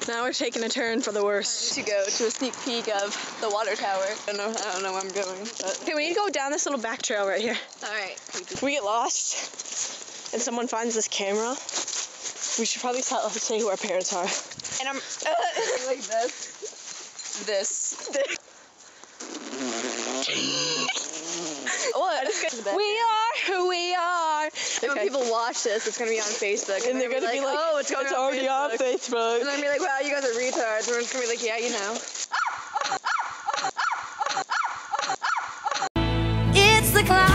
Now we're taking a turn for the worst. To go to a sneak peek of the water tower. I don't know where I'm going, but... Okay, we need to go down this little back trail right here. Alright. If we get lost and someone finds this camera, we should probably say who our parents are. And I'm like this. What? We are who we are. When people watch this, it's gonna be on Facebook, And they're gonna be like, "Oh, it's already on Facebook." And they're gonna be like, "Wow, you guys are retards." And we're just gonna be like, "Yeah, you know." It's the climb.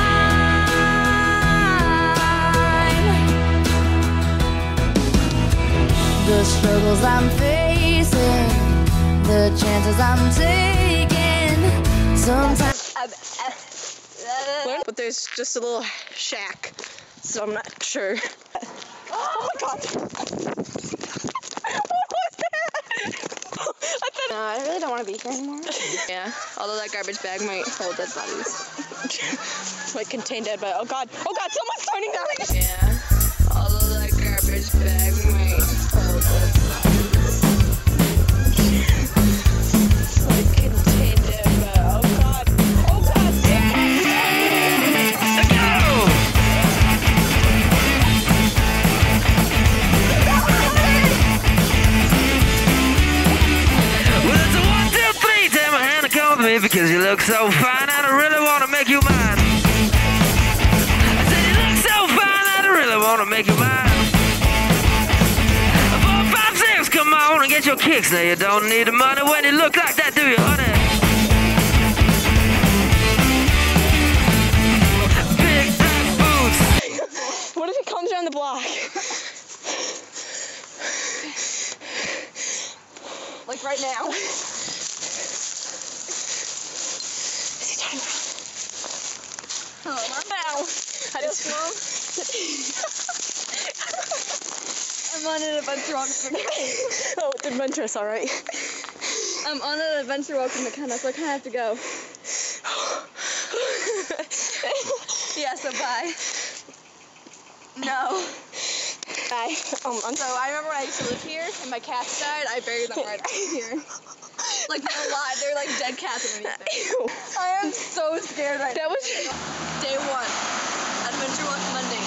The struggles I'm facing, the chances I'm taking. Sometimes. But there's just a little shack, so I'm not sure. Oh my god! What was that? No, I really don't want to be here anymore. Yeah, although that garbage bag might hold dead bodies. Might contain dead bodies. Oh god! Oh god! Someone's turning down. Yeah, although that garbage bag might hold dead bodies. Might contain dead bodies. Oh god! Oh god! Because you look so fine and I really want to make you mine. I said you look so fine and I really want to make you mine. 4, 5, 6, come on and get your kicks. Now you don't need the money when you look like that, do you, honey? Big black boots. What if it comes around the block? Like right now. Oh, now. I just I'm on an adventure walk with McKenna. Oh, it's adventurous, alright. I'm on an adventure walk with McKenna, so I kind of have to go. Yeah, so bye. No. Bye. So I remember when I used to live here and my cats died, I buried them right here. Like, no lie, they're like dead cats underneath it. Ew. I am so scared right now. That was Day 1. Adventure walk Monday.